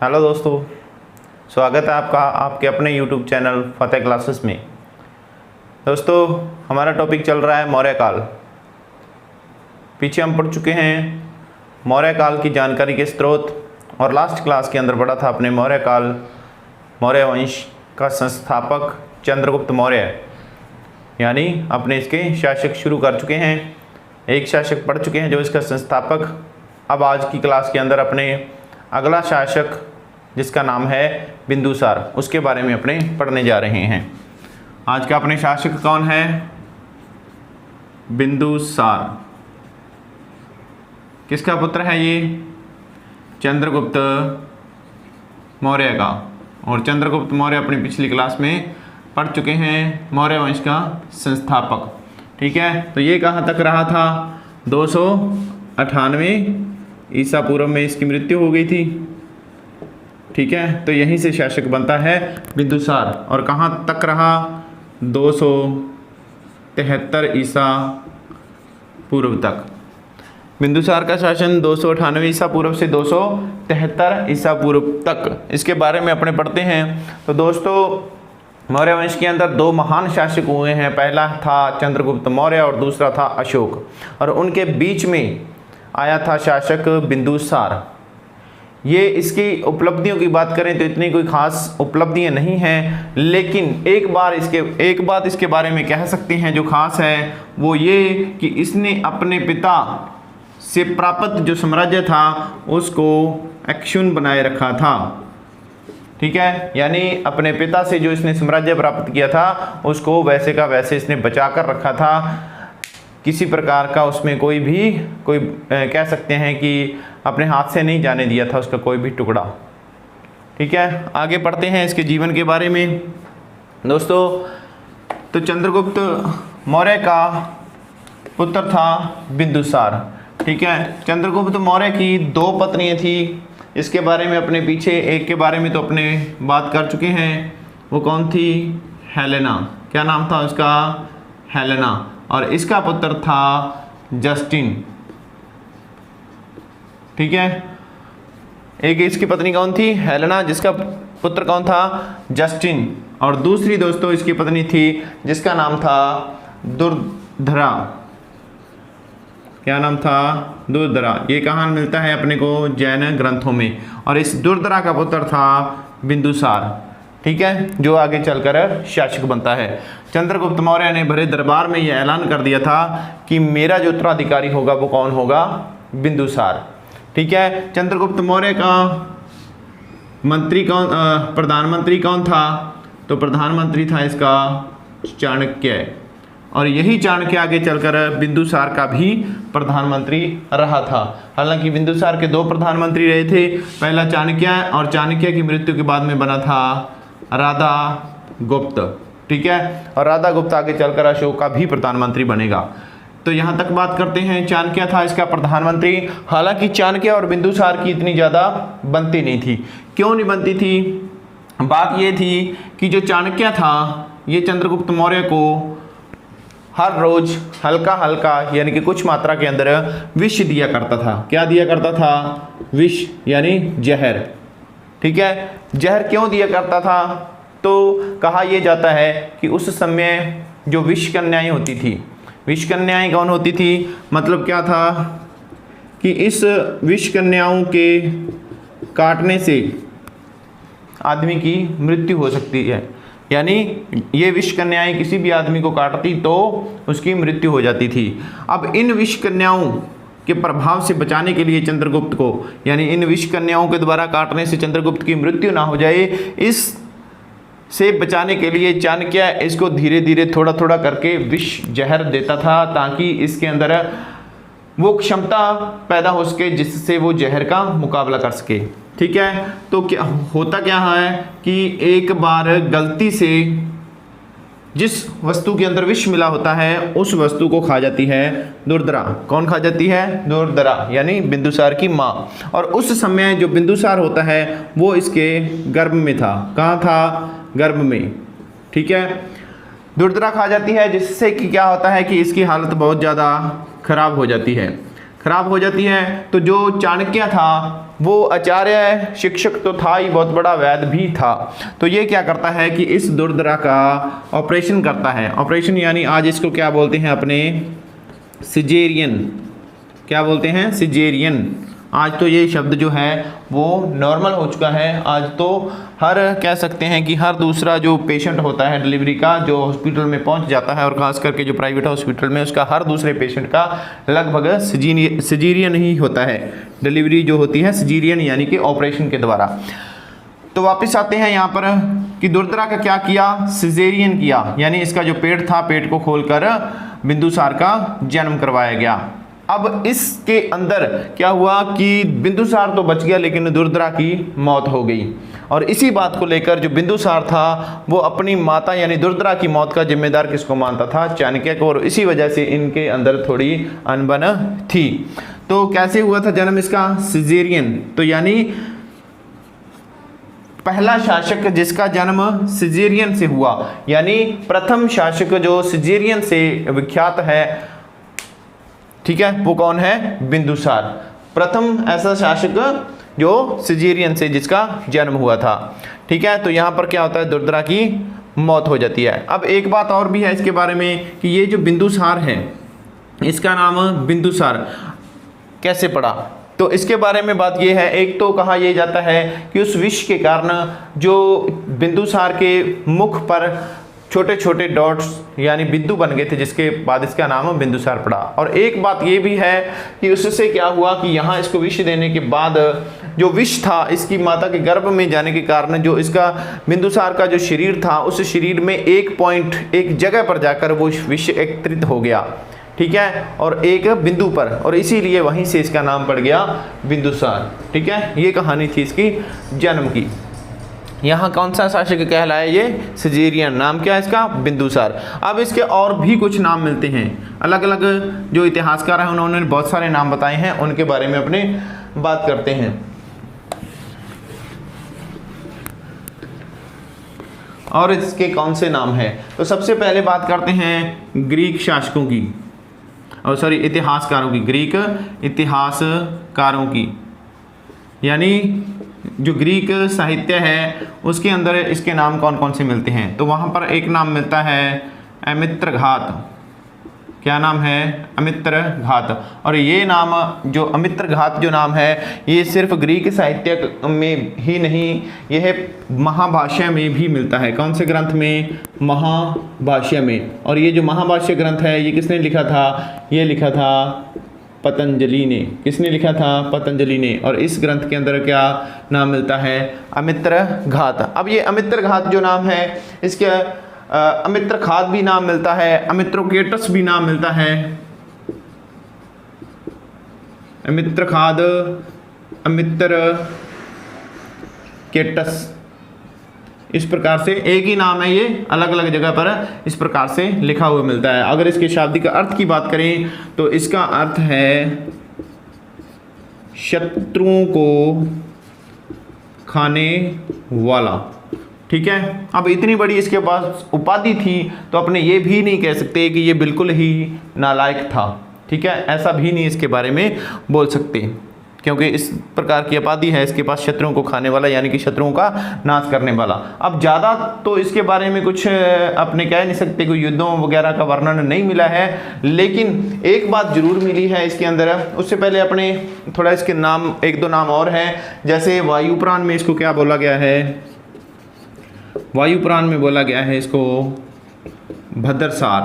Hello दोस्तों, स्वागत है आपका आपके अपने YouTube चैनल फतेह क्लासेस में। दोस्तों, हमारा टॉपिक चल रहा है मौर्य काल। पीछे हम पढ़ चुके हैं मौर्य काल की जानकारी के स्रोत और लास्ट क्लास के अंदर पढ़ा था अपने मौर्य काल, मौर्य वंश का संस्थापक चंद्रगुप्त मौर्य, यानी अपने इसके शासक शुरू कर चुके हैं। एक शासक पढ़ चुके हैं जो इसका संस्थापक। अब आज की क्लास के अंदर अपने अगला शासक जिसका नाम है बिंदुसार, उसके बारे में अपने पढ़ने जा रहे हैं। आज का अपने शासक कौन है? बिंदुसार। किसका पुत्र है ये? चंद्रगुप्त मौर्य का। और चंद्रगुप्त मौर्य अपनी पिछली क्लास में पढ़ चुके हैं, मौर्य वंश का संस्थापक। ठीक है, तो ये कहाँ तक रहा था? 298 ईसा पूर्व में इसकी मृत्यु हो गई थी। ठीक है, तो यहीं से शासक बनता है बिंदुसार। और कहाँ तक रहा? 273 ईसा पूर्व तक। बिंदुसार का शासन 298 ईसा पूर्व से 273 ईसा पूर्व तक, इसके बारे में अपने पढ़ते हैं। तो दोस्तों, मौर्य वंश के अंदर दो महान शासक हुए हैं। पहला था चंद्रगुप्त मौर्य और दूसरा था अशोक, और उनके बीच में आया था शासक बिंदुसार। ये इसकी उपलब्धियों की बात करें तो इतनी कोई खास उपलब्धियां नहीं हैं, लेकिन एक बात इसके बारे में कह सकते हैं जो खास है, वो ये कि इसने अपने पिता से प्राप्त जो साम्राज्य था उसको अक्षुण्ण बनाए रखा था। ठीक है, यानी अपने पिता से जो इसने साम्राज्य प्राप्त किया था उसको वैसे का वैसे इसने बचा कर रखा था। किसी प्रकार का उसमें कोई कह सकते हैं कि अपने हाथ से नहीं जाने दिया था उसका कोई भी टुकड़ा। ठीक है, आगे पढ़ते हैं इसके जीवन के बारे में। दोस्तों, तो चंद्रगुप्त मौर्य का पुत्र था बिंदुसार। ठीक है, चंद्रगुप्त मौर्य की दो पत्नियां थी। इसके बारे में अपने पीछे एक के बारे में तो अपने बात कर चुके हैं। वो कौन थी? हेलेना। क्या नाम था उसका? हेलेना। और इसका पुत्र था जस्टिन। ठीक है, एक इसकी पत्नी कौन थी? हेलेना, जिसका पुत्र कौन था? जस्टिन। और दूसरी दोस्तों इसकी पत्नी थी जिसका नाम था दुर्धरा। क्या नाम था? दुर्धरा। ये कहाँ मिलता है अपने को? जैन ग्रंथों में। और इस दुर्धरा का पुत्र था बिंदुसार। ठीक है, जो आगे चलकर शासक बनता है। चंद्रगुप्त मौर्य ने भरे दरबार में यह ऐलान कर दिया था कि मेरा जो उत्तराधिकारी होगा वो कौन होगा? बिंदुसार। ठीक है, चंद्रगुप्त मौर्य का मंत्री कौन, प्रधानमंत्री कौन था? तो प्रधानमंत्री था इसका चाणक्य। और यही चाणक्य आगे चलकर बिंदुसार का भी प्रधानमंत्री रहा था। हालांकि बिंदुसार के दो प्रधानमंत्री रहे थे, पहला चाणक्य, और चाणक्य की मृत्यु के बाद में बना था राधा गुप्त। ठीक है, और राधा गुप्त आगे चलकर अशोक का भी प्रधानमंत्री बनेगा। तो यहाँ तक बात करते हैं, चाणक्य था इसका प्रधानमंत्री। हालांकि चाणक्य और बिंदुसार की इतनी ज़्यादा बनती नहीं थी। क्यों नहीं बनती थी? बात ये थी कि जो चाणक्य था ये चंद्रगुप्त मौर्य को हर रोज हल्का हल्का यानी कि कुछ मात्रा के अंदर विष दिया करता था। क्या दिया करता था? विष, यानी जहर। ठीक है, जहर क्यों दिया करता था? तो कहा यह जाता है कि उस समय जो विष कन्याएं होती थी, विष कन्याएं कौन होती थी? मतलब क्या था कि इस विष कन्याओं के काटने से आदमी की मृत्यु हो सकती है। यानी ये विष कन्याएं किसी भी आदमी को काटती तो उसकी मृत्यु हो जाती थी। अब इन विष कन्याओं के प्रभाव से बचाने के लिए चंद्रगुप्त को, यानी इन विष कन्याओं के द्वारा काटने से चंद्रगुप्त की मृत्यु ना हो जाए, इस से बचाने के लिए चाणक्य इसको धीरे धीरे थोड़ा थोड़ा करके विष जहर देता था, ताकि इसके अंदर वो क्षमता पैदा हो सके जिससे वो जहर का मुकाबला कर सके। ठीक है, तो क्या क्या है कि एक बार गलती से जिस वस्तु के अंदर विष मिला होता है उस वस्तु को खा जाती है दुर्धरा। कौन खा जाती है? दुर्धरा, यानी बिंदुसार की माँ। और उस समय जो बिंदुसार होता है वो इसके गर्भ में था। कहाँ था? गर्भ में। ठीक है, दुर्धरा खा जाती है, जिससे कि क्या होता है कि इसकी हालत बहुत ज़्यादा खराब हो जाती है। खराब हो जाती है तो जो चाणक्य था वो आचार्य शिक्षक तो था ही, बहुत बड़ा वैद्य भी था। तो ये क्या करता है कि इस दुर्दरा का ऑपरेशन करता है। ऑपरेशन यानी आज इसको क्या बोलते हैं अपने, सिजेरियन। क्या बोलते हैं, सिजेरियन। आज तो ये शब्द जो है वो नॉर्मल हो चुका है। आज तो हर कह सकते हैं कि हर दूसरा जो पेशेंट होता है डिलीवरी का, जो हॉस्पिटल में पहुंच जाता है, और खास करके जो प्राइवेट हॉस्पिटल में, उसका हर दूसरे पेशेंट का लगभग सिजेरियन ही होता है। डिलीवरी जो होती है सिजेरियन यानी कि ऑपरेशन के द्वारा। तो वापस आते हैं यहाँ पर कि दुर्दरा का क्या किया, सिजेरियन किया, यानी इसका जो पेट था, पेट को खोलकर बिंदुसार का जन्म करवाया गया। अब इसके अंदर क्या हुआ कि बिंदुसार तो बच गया लेकिन दुर्दरा की मौत हो गई। और इसी बात को लेकर जो बिंदुसार था वो अपनी माता यानी दुर्दरा की मौत का जिम्मेदार किसको मानता था, चाणक्य को। और इसी वजह से इनके अंदर थोड़ी अनबन थी। तो कैसे हुआ था जन्म इसका, सिजेरियन। तो यानी पहला शासक जिसका जन्म सिजेरियन से हुआ, यानी प्रथम शासक जो सिजेरियन से विख्यात है, ठीक है, वो कौन है, बिंदुसार। प्रथम ऐसा शासक जो सिजेरियन से जिसका जन्म हुआ था। ठीक है, तो यहाँ पर क्या होता है, दुर्दरा की मौत हो जाती है। अब एक बात और भी है इसके बारे में कि ये जो बिंदुसार है, इसका नाम बिंदुसार कैसे पड़ा, तो इसके बारे में बात ये है। एक तो कहा यह जाता है कि उस विष के कारण जो बिंदुसार के मुख पर छोटे छोटे डॉट्स यानी बिंदु बन गए थे, जिसके बाद इसका नाम बिंदुसार पड़ा। और एक बात ये भी है कि उससे क्या हुआ कि यहाँ इसको विष देने के बाद जो विष था इसकी माता के गर्भ में जाने के कारण जो इसका बिंदुसार का जो शरीर था, उस शरीर में एक जगह पर जाकर वो विष एकत्रित हो गया। ठीक है, और एक बिंदु पर, और इसीलिए वहीं से इसका नाम पड़ गया बिंदुसार। ठीक है, ये कहानी थी इसकी जन्म की। यहाँ कौन सा शासक कहलाया, ये सिजेरियन। नाम क्या है इसका, बिंदुसार। अब इसके और भी कुछ नाम मिलते हैं, अलग अलग जो इतिहासकार हैं उन्होंने बहुत सारे नाम बताए हैं, उनके बारे में अपने बात करते हैं। और इसके कौन से नाम हैं, तो सबसे पहले बात करते हैं ग्रीक शासकों की, और सॉरी इतिहासकारों की, ग्रीक इतिहासकारों की। यानी जो ग्रीक साहित्य है उसके अंदर इसके नाम कौन कौन से मिलते हैं, तो वहाँ पर एक नाम मिलता है अमित्रघात। क्या नाम है, अमित्रघात। और ये नाम जो अमित्रघात जो नाम है, ये सिर्फ ग्रीक साहित्य में ही नहीं, यह महाभाष्य में भी मिलता है। कौन से ग्रंथ में, महाभाष्य में। और ये जो महाभाष्य ग्रंथ है ये किसने लिखा था, ये लिखा था पतंजलि ने। किसने लिखा था, पतंजलि ने। और इस ग्रंथ के अंदर क्या नाम मिलता है, अमित्रघात। अब ये अमित्रघात जो नाम है, इसके अमित्रघात भी नाम मिलता है, अमित्रोकेटस भी नाम मिलता है। अमित्रघात, अमित्रकेटस, इस प्रकार से एक ही नाम है, ये अलग अलग जगह पर इस प्रकार से लिखा हुआ मिलता है। अगर इसके शाब्दिक अर्थ की बात करें तो इसका अर्थ है शत्रुओं को खाने वाला। ठीक है, अब इतनी बड़ी इसके पास उपाधि थी तो अपने ये भी नहीं कह सकते कि ये बिल्कुल ही नालायक था। ठीक है, ऐसा भी नहीं इसके बारे में बोल सकते, क्योंकि इस प्रकार की उपाधि है इसके पास, शत्रुओं को खाने वाला, यानी कि शत्रुओं का नाश करने वाला। अब ज़्यादा तो इसके बारे में कुछ अपने कह नहीं सकते, कोई युद्धों वगैरह का वर्णन नहीं मिला है, लेकिन एक बात जरूर मिली है इसके अंदर। उससे पहले अपने थोड़ा इसके नाम, एक दो नाम और हैं, जैसे वायुपुराण में इसको क्या बोला गया है, वायुपुराण में बोला गया है इसको भद्रसार।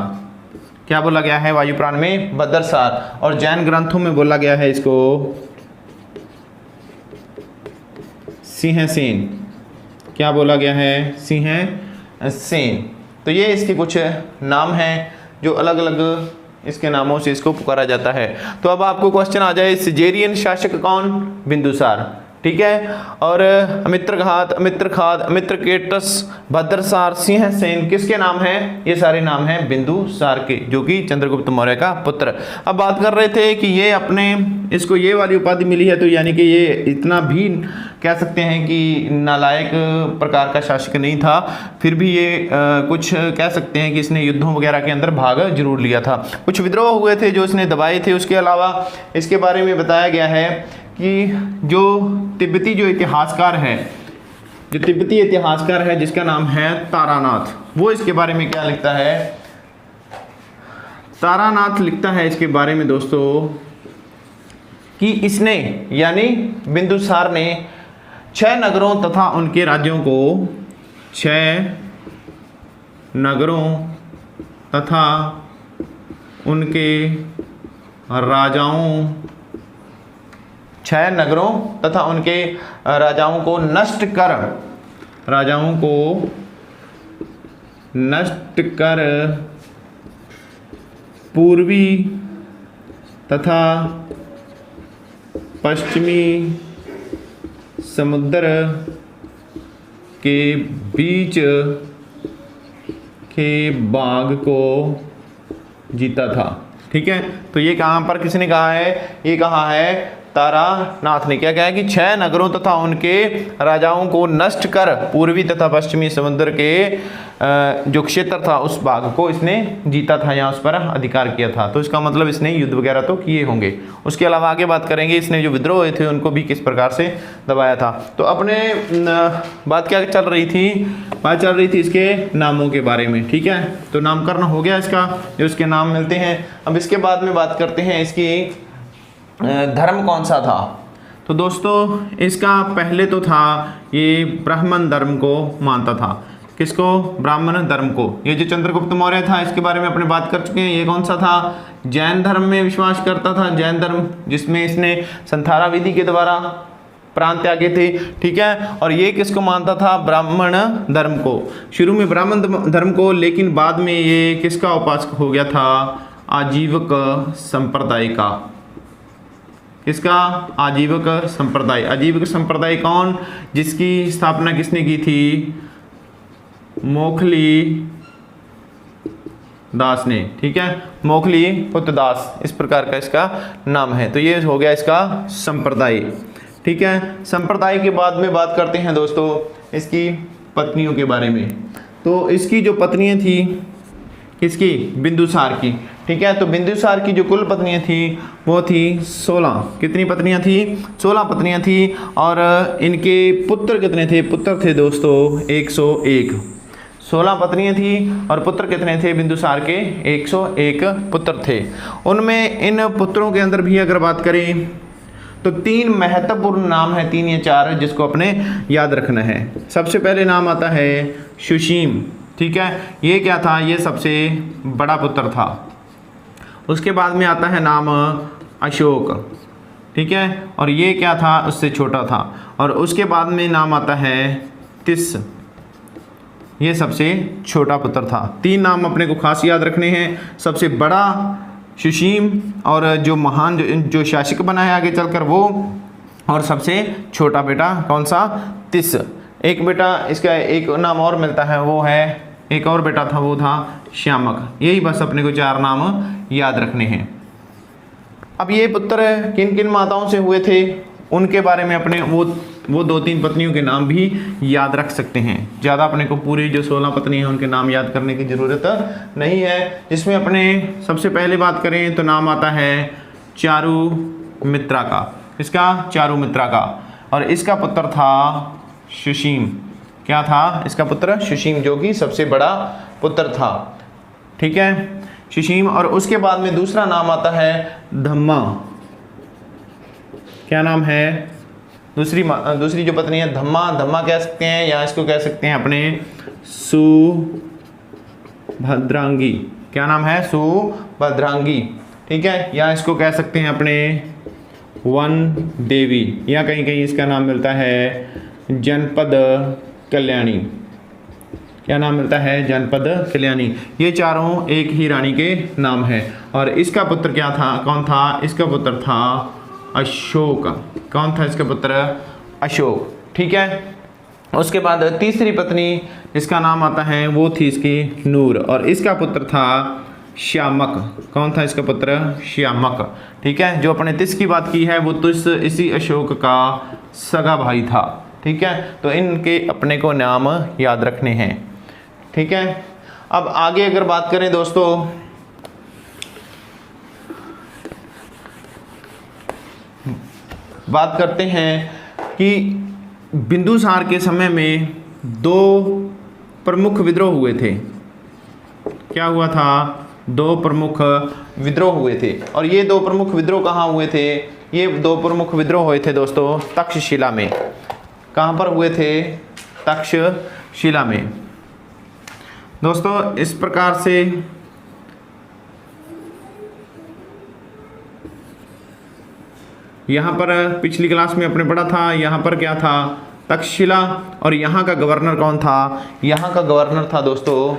क्या बोला गया है वायुपुराण में, भद्रसार। और जैन ग्रंथों में बोला गया है इसको सिंहसेन। क्या बोला गया है, सिंहसेन। तो ये इसके कुछ नाम हैं जो अलग अलग इसके नामों से इसको पुकारा जाता है। तो अब आपको क्वेश्चन आ जाए, सिजेरियन शासक कौन, बिंदुसार। ठीक है। और मित्रघात, मित्रकेटस, भद्रसार, सिंह सेन किसके नाम हैं? ये सारे नाम हैं बिंदुसार के, जो कि चंद्रगुप्त मौर्य का पुत्र। अब बात कर रहे थे कि ये अपने इसको ये वाली उपाधि मिली है, तो यानी कि ये इतना भी कह सकते हैं कि नालायक प्रकार का शासक नहीं था, फिर भी ये कुछ कह सकते हैं कि इसने युद्धों वगैरह के अंदर भाग जरूर लिया था। कुछ विद्रोह हुए थे जो इसने दबाए थे। उसके अलावा इसके बारे में बताया गया है कि जो तिब्बती जो इतिहासकार है जिसका नाम है तारानाथ, वो इसके बारे में क्या लिखता है? तारानाथ लिखता है इसके बारे में दोस्तों कि इसने यानी बिंदुसार ने 6 नगरों तथा उनके राज्यों को 6 नगरों तथा उनके राजाओं 6 नगरों तथा उनके राजाओं को नष्ट कर पूर्वी तथा पश्चिमी समुद्र के बीच के भाग को जीता था। ठीक है, तो ये कहाँ पर किसने कहा है? ये कहा है तारानाथ ने। क्या कहा है कि 6 नगरों तथा उनके राजाओं को नष्ट कर पूर्वी तथा पश्चिमी समुद्र के जो क्षेत्र था उस भाग को इसने जीता था या उस पर अधिकार किया था। तो इसका मतलब इसने युद्ध वगैरह तो किए होंगे। उसके अलावा आगे बात करेंगे इसने जो विद्रोह हुए थे उनको भी किस प्रकार से दबाया था। तो अपने बात क्या चल रही थी? बात चल रही थी इसके नामों के बारे में। ठीक है, तो नामकरण हो गया इसका, जो इसके नाम मिलते हैं। अब इसके बाद में बात करते हैं इसकी धर्म कौन सा था। तो दोस्तों इसका पहले तो था ये ब्राह्मण धर्म को मानता था। किसको? ब्राह्मण धर्म को। ये जो चंद्रगुप्त मौर्य था इसके बारे में अपने बात कर चुके हैं। ये कौन सा था? जैन धर्म में विश्वास करता था। जैन धर्म जिसमें इसने संथारा विधि के द्वारा प्रांत त्यागे थे। ठीक है, और ये किसको मानता था? ब्राह्मण धर्म को। शुरू में ब्राह्मण धर्म को, लेकिन बाद में ये किसका उपासक हो गया था? आजीवक संप्रदाय का। इसका आजीवक संप्रदाय। आजीवक संप्रदाय कौन? जिसकी स्थापना किसने की थी? मोखली दास ने। ठीक है, मोखली पुत्र दास, इस प्रकार का इसका नाम है। तो ये हो गया इसका संप्रदाय। ठीक है, संप्रदाय के बाद में बात करते हैं दोस्तों इसकी पत्नियों के बारे में। तो इसकी जो पत्नियां थी किसकी? बिंदुसार की। ठीक है, तो बिंदुसार की जो कुल पत्नियां थी वो थी 16। कितनी पत्नियां थी? 16 पत्नियां थी। और इनके पुत्र कितने थे? पुत्र थे दोस्तों 101। 16 पत्नियां थी और पुत्र कितने थे? बिंदुसार के 101 पुत्र थे। उनमें इन पुत्रों के अंदर भी अगर बात करें तो 3 महत्वपूर्ण नाम है, 3 या 4, जिसको अपने याद रखना है। सबसे पहले नाम आता है सुसीम। ठीक है, ये क्या था? ये सबसे बड़ा पुत्र था। उसके बाद में आता है नाम अशोक। ठीक है, और ये क्या था? उससे छोटा था। और उसके बाद में नाम आता है तिस। ये सबसे छोटा पुत्र था। 3 नाम अपने को खास याद रखने हैं। सबसे बड़ा सुसीम, और जो महान जो शासक बना है आगे चलकर वो, और सबसे छोटा बेटा कौन सा? तिस। एक बेटा इसका एक नाम और मिलता है, वो है एक और बेटा था, वो था श्यामक। यही बस अपने को 4 नाम याद रखने हैं। अब ये पुत्र किन किन माताओं से हुए थे उनके बारे में अपने वो 2-3 पत्नियों के नाम भी याद रख सकते हैं। ज़्यादा अपने को पूरी जो 16 पत्नी हैं उनके नाम याद करने की ज़रूरत नहीं है। जिसमें अपने सबसे पहले बात करें तो नाम आता है चारुमित्रा का। इसका? चारुमित्रा का। और इसका पुत्र था सुसीम। क्या था? इसका पुत्र सुसीम, जो कि सबसे बड़ा पुत्र था। ठीक है, सुसीम। और उसके बाद में दूसरा नाम आता है धम्मा। क्या नाम है? दूसरी जो पत्नी है धम्मा। धम्मा कह सकते हैं या इसको कह सकते हैं अपने सुभद्रांगी। क्या नाम है? सुभद्रांगी। ठीक है, या इसको कह सकते हैं अपने वन देवी, या कहीं कहीं इसका नाम मिलता है जनपद कल्याणी। क्या नाम मिलता है? जनपद कल्याणी। ये चारों एक ही रानी के नाम है। और इसका पुत्र क्या था? कौन था? इसका पुत्र था अशोक। कौन था इसका पुत्र? अशोक, ठीक है। उसके बाद तीसरी पत्नी इसका नाम आता है वो थी इसकी नूर, और इसका पुत्र था श्यामक। कौन था इसका पुत्र? श्यामक, ठीक है। जो अपने तिस की बात की है वो तिस इसी अशोक का सगा भाई था, ठीक है। तो इनके अपने को नाम याद रखने हैं, ठीक है। अब आगे अगर बात करें दोस्तों, बात करते हैं कि बिंदुसार के समय में दो प्रमुख विद्रोह हुए थे। क्या हुआ था? दो प्रमुख विद्रोह हुए थे। और ये दो प्रमुख विद्रोह कहाँ हुए थे? ये दो प्रमुख विद्रोह हुए थे दोस्तों तक्षशिला में। कहाँ पर हुए थे? तक्षशिला में। दोस्तों इस प्रकार से यहाँ पर पिछली क्लास में अपने पढ़ा था, यहाँ पर क्या था? तक्षशिला। और यहाँ का गवर्नर कौन था? यहाँ का गवर्नर था दोस्तों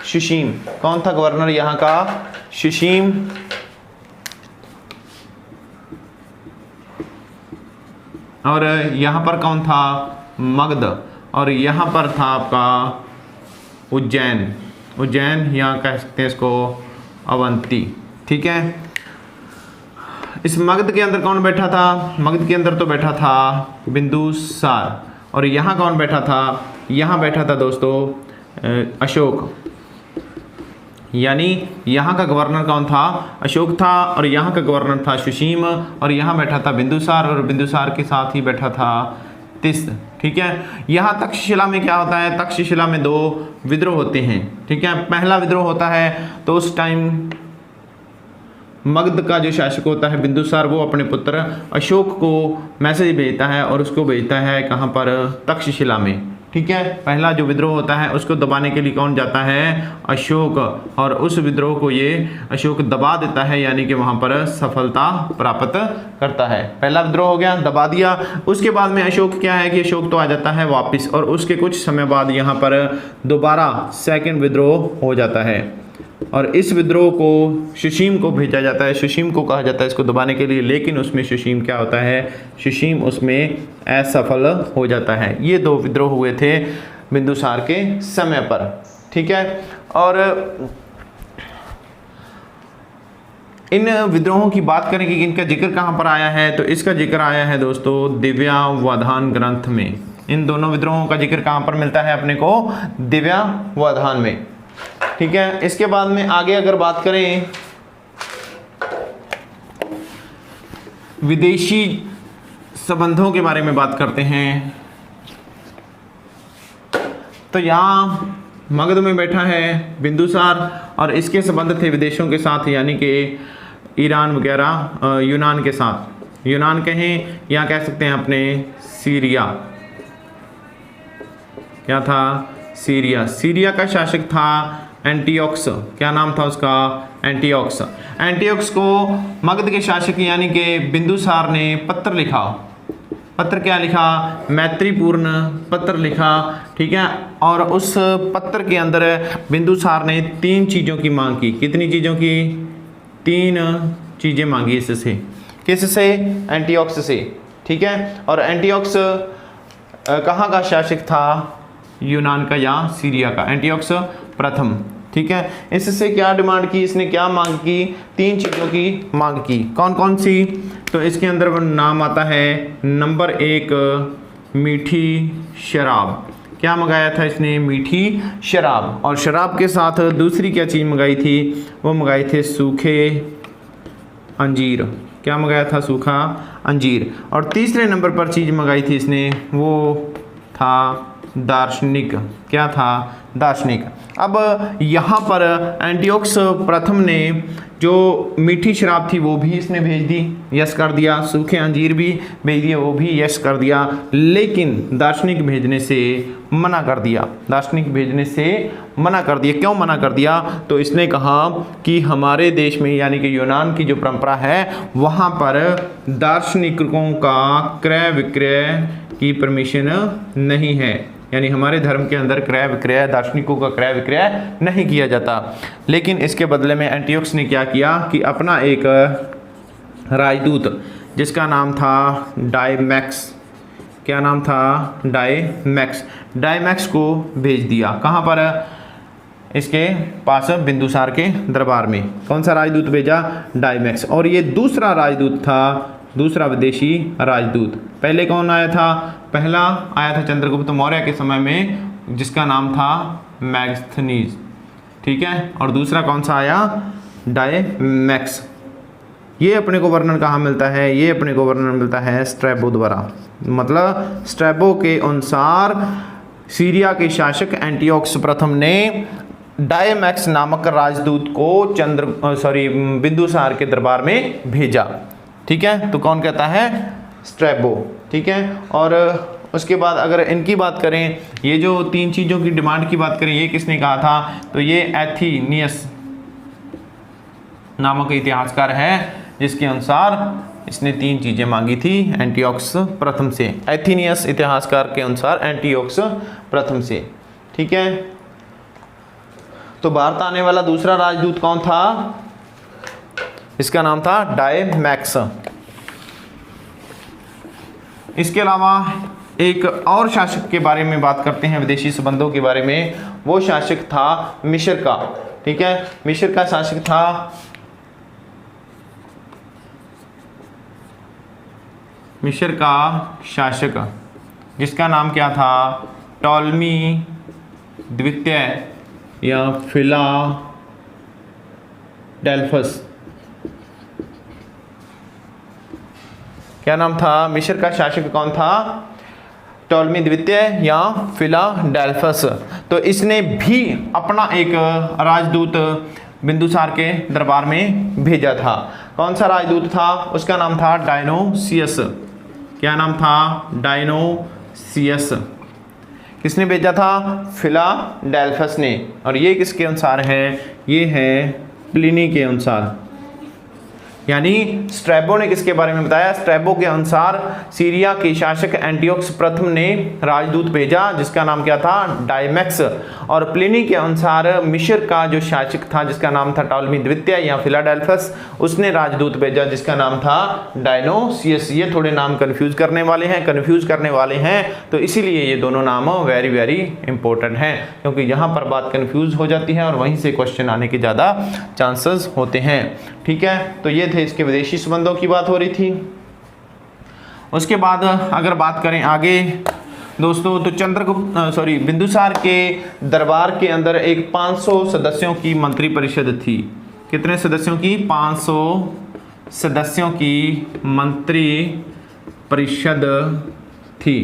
सुसीम। कौन था गवर्नर यहाँ का? सुसीम। और यहाँ पर कौन था? मगध। और यहाँ पर था आपका उज्जैन। उज्जैन, यहाँ कह सकते हैं इसको अवंती, ठीक है। इस मगध के अंदर कौन बैठा था? मगध के अंदर तो बैठा था बिंदुसार। और यहाँ कौन बैठा था? यहाँ बैठा था दोस्तों अशोक। यानी यहाँ का गवर्नर कौन था? अशोक था। और यहाँ का गवर्नर था सुसीम। और यहाँ बैठा था बिंदुसार, और बिंदुसार के साथ ही बैठा था तिस, ठीक है। यहाँ तक्षशिला में क्या होता है? तक्षशिला में दो विद्रोह होते हैं, ठीक है। पहला विद्रोह होता है तो उस टाइम मगध का जो शासक होता है बिंदुसार, वो अपने पुत्र अशोक को मैसेज भेजता है और उसको भेजता है कहाँ पर? तक्षशिला में, ठीक है। पहला जो विद्रोह होता है उसको दबाने के लिए कौन जाता है? अशोक। और उस विद्रोह को ये अशोक दबा देता है, यानी कि वहाँ पर सफलता प्राप्त करता है। पहला विद्रोह हो गया, दबा दिया। उसके बाद में अशोक क्या है कि अशोक तो आ जाता है वापस, और उसके कुछ समय बाद यहाँ पर दोबारा सेकंड विद्रोह हो जाता है। और इस विद्रोह को सुसीम को भेजा जाता है। सुसीम को कहा जाता है इसको दबाने के लिए, लेकिन उसमें सुसीम क्या होता है? सुसीम उसमें असफल हो जाता है। ये दो विद्रोह हुए थे बिंदुसार के समय पर, ठीक है। और इन विद्रोहों की बात करें कि इनका जिक्र कहाँ पर आया है, तो इसका जिक्र आया है दोस्तों दिव्यावधान ग्रंथ में। इन दोनों विद्रोहों का जिक्र कहाँ पर मिलता है अपने को? दिव्यावधान में, ठीक है। इसके बाद में आगे अगर बात करें विदेशी संबंधों के बारे में बात करते हैं, तो यहाँ मगध में बैठा है बिंदुसार और इसके संबंध थे विदेशों के साथ, यानी कि ईरान वगैरह, यूनान के साथ। यूनान कहें या कह सकते हैं अपने सीरिया। क्या था? सीरिया। सीरिया का शासक था एंटियोक्स। क्या नाम था उसका? एंटियोक्स। एंटियोक्स को मगध के शासक यानी कि बिंदुसार ने पत्र लिखा। पत्र क्या लिखा? मैत्रीपूर्ण पत्र लिखा, ठीक है। और उस पत्र के अंदर बिंदुसार ने तीन चीज़ों की मांग की। कितनी चीज़ों की? तीन चीज़ें मांगी इससे। किससे? एंटियोक्स से, ठीक है। और एंटियोक्स कहाँ का शासक था? यूनान का या सीरिया का, एंटियोक्स प्रथम, ठीक है। इससे क्या डिमांड की इसने? क्या मांग की? तीन चीज़ों की मांग की। कौन कौन सी? तो इसके अंदर नाम आता है नंबर 1 मीठी शराब। क्या मंगाया था इसने? मीठी शराब। और शराब के साथ दूसरी क्या चीज़ मंगाई थी? वो मंगाए थे सूखे अंजीर। क्या मंगाया था? सूखा अंजीर। और तीसरे नंबर पर चीज़ मंगाई थी इसने, वो था दार्शनिक। क्या था? दार्शनिक। अब यहाँ पर एंटियोक्स प्रथम ने जो मीठी शराब थी वो भी इसने भेज दी, यस कर दिया। सूखे अंजीर भी भेज दिए, वो भी यस कर दिया। लेकिन दार्शनिक भेजने से मना कर दिया। दार्शनिक भेजने से मना कर दिया। क्यों मना कर दिया? तो इसने कहा कि हमारे देश में यानी कि यूनान की जो परंपरा है वहाँ पर दार्शनिकों का क्रय विक्रय की परमिशन नहीं है, यानी हमारे धर्म के अंदर क्रय विक्रय, दार्शनिकों का क्रय विक्रय नहीं किया जाता। लेकिन इसके बदले में एंटियोक्स ने क्या किया कि अपना एक राजदूत जिसका नाम था डायमैक्स। क्या नाम था, डायमैक्स। डायमैक्स को भेज दिया कहाँ पर, इसके पास बिंदुसार के दरबार में। कौन सा राजदूत भेजा, डायमैक्स। और ये दूसरा राजदूत था, दूसरा विदेशी राजदूत। पहले कौन आया था, पहला आया था चंद्रगुप्त मौर्य के समय में, जिसका नाम था मैगस्थनीज, ठीक है। और दूसरा कौन सा आया, डायमैक्स। ये अपने को वर्णन कहाँ मिलता है, ये अपने को वर्णन मिलता है स्ट्रैबो द्वारा। मतलब स्ट्रैबो के अनुसार सीरिया के शासक एंटियोकस प्रथम ने डायमैक्स नामक राजदूत को बिंदुसार के दरबार में भेजा, ठीक है। तो कौन कहता है, स्ट्रैबो, ठीक है। और उसके बाद अगर इनकी बात करें, ये जो तीन चीज़ों की डिमांड की बात करें, ये किसने कहा था, तो ये एथीनियस नामक इतिहासकार है, जिसके अनुसार इसने तीन चीज़ें मांगी थी एंटियोकस प्रथम से। एथीनियस इतिहासकार के अनुसार एंटियोकस प्रथम से, ठीक है। तो भारत आने वाला दूसरा राजदूत कौन था, इसका नाम था डायमैक्स। इसके अलावा एक और शासक के बारे में बात करते हैं, विदेशी संबंधों के बारे में। वो शासक था मिस्र का, ठीक है। मिस्र का शासक था मिस्र का शासक, जिसका नाम क्या था, टॉलमी द्वितीय या फिलाडेल्फस। क्या नाम था, मिस्र का शासक कौन था, टॉलमी द्वितीय या फिलाडेल्फस। तो इसने भी अपना एक राजदूत बिंदुसार के दरबार में भेजा था। कौन सा राजदूत था, उसका नाम था डायनोसियस। क्या नाम था, डायनोसियस। किसने भेजा था, फिलाडेल्फस ने। और ये किसके अनुसार है, ये है प्लिनी के अनुसार। यानी स्ट्रैबो ने किसके बारे में बताया, स्ट्रैबो के अनुसार सीरिया के शासक एंटियोकस प्रथम ने राजदूत भेजा, जिसका नाम क्या था, डायमैक्स। और प्लिनी के अनुसार मिस्र का जो शासक था, जिसका नाम था टॉलमी द्वितीय या फिलाडेल्फस, उसने राजदूत भेजा, जिसका नाम था डायनोसियस। ये थोड़े नाम कंफ्यूज करने वाले हैं, तो इसीलिए ये दोनों नाम वेरी वेरी इंपॉर्टेंट हैं, क्योंकि यहाँ पर बात कंफ्यूज हो जाती है और वहीं से क्वेश्चन आने के ज़्यादा चांसेस होते हैं, ठीक है। तो ये थे इसके विदेशी संबंधों की बात हो रही थी। उसके बाद अगर बात करें आगे दोस्तों, तो बिंदुसार के दरबार के अंदर एक 500 सदस्यों की मंत्री परिषद थी। कितने सदस्यों की, 500 सदस्यों की मंत्री परिषद थी,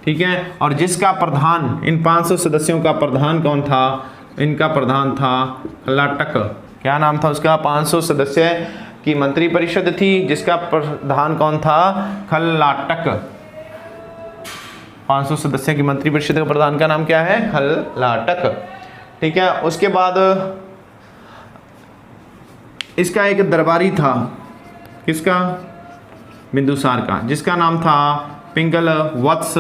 ठीक है। और जिसका प्रधान, इन 500 सदस्यों का प्रधान कौन था, इनका प्रधान था खल्लाटक। क्या नाम था उसका, 500 सदस्य की मंत्री परिषद थी, जिसका प्रधान कौन था, खल्लाटक। 500 सदस्य की मंत्री परिषद का प्रधान का नाम क्या है, खल्लाटक, ठीक है। उसके बाद इसका एक दरबारी था, किसका, बिंदुसार का, जिसका नाम था पिंगल वत्स,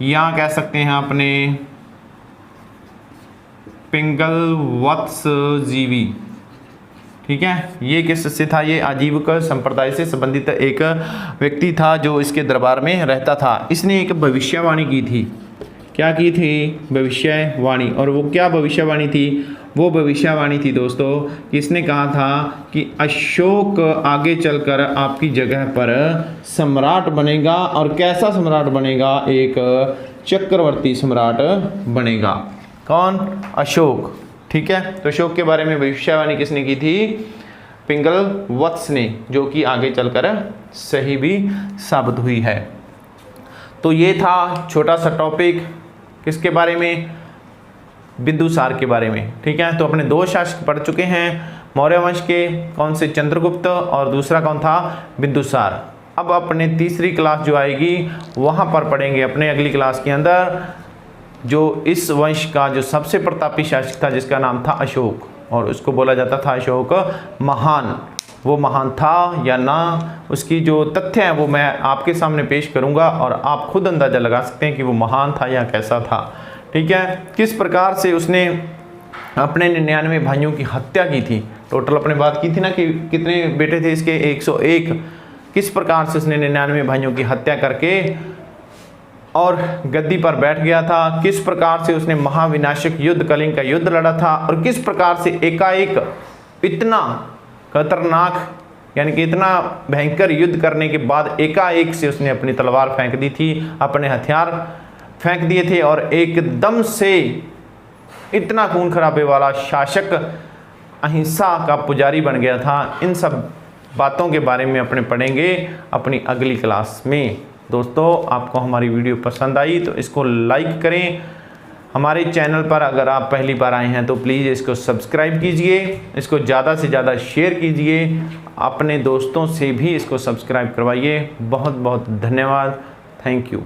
या कह सकते हैं अपने पिंगल वत्स जीवी, ठीक है। ये किससे था, ये आजीविक संप्रदाय से संबंधित एक व्यक्ति था जो इसके दरबार में रहता था। इसने एक भविष्यवाणी की थी। क्या की थी, भविष्यवाणी। और वो क्या भविष्यवाणी थी, वो भविष्यवाणी थी दोस्तों कि इसने कहा था कि अशोक आगे चलकर आपकी जगह पर सम्राट बनेगा। और कैसा सम्राट बनेगा, एक चक्रवर्ती सम्राट बनेगा। कौन, अशोक, ठीक है। तो अशोक के बारे में भविष्यवाणी किसने की थी, पिंगल वत्स ने, जो कि आगे चलकर सही भी साबित हुई है। तो ये था छोटा सा टॉपिक किसके बारे में, बिंदुसार के बारे में, ठीक है। तो अपने दो शासक पढ़ चुके हैं मौर्य वंश के, कौन से, चंद्रगुप्त, और दूसरा कौन था, बिंदुसार। अब अपने तीसरी क्लास जो आएगी वहाँ पर पढ़ेंगे अपने अगली क्लास के अंदर जो इस वंश का जो सबसे प्रतापी शासक था, जिसका नाम था अशोक, और उसको बोला जाता था अशोक महान। वो महान था या ना, उसकी जो तथ्य हैं वो मैं आपके सामने पेश करूंगा और आप खुद अंदाज़ा लगा सकते हैं कि वो महान था या कैसा था, ठीक है। किस प्रकार से उसने अपने 99 भाइयों की हत्या की थी। टोटल अपने बात की थी ना कि कितने बेटे थे इसके, 101। किस प्रकार से उसने 99 भाइयों की हत्या करके और गद्दी पर बैठ गया था, किस प्रकार से उसने महाविनाशक युद्ध कलिंग का युद्ध लड़ा था और किस प्रकार से एकाएक इतना खतरनाक यानी कि इतना भयंकर युद्ध करने के बाद एकाएक से उसने अपनी तलवार फेंक दी थी, अपने हथियार फेंक दिए थे और एकदम से इतना खून खराबे वाला शासक अहिंसा का पुजारी बन गया था। इन सब बातों के बारे में अपने पढ़ेंगे अपनी अगली क्लास में। दोस्तों, आपको हमारी वीडियो पसंद आई तो इसको लाइक करें। हमारे चैनल पर अगर आप पहली बार आए हैं तो प्लीज़ इसको सब्सक्राइब कीजिए, इसको ज़्यादा से ज़्यादा शेयर कीजिए, अपने दोस्तों से भी इसको सब्सक्राइब करवाइए। बहुत बहुत धन्यवाद। Thank you.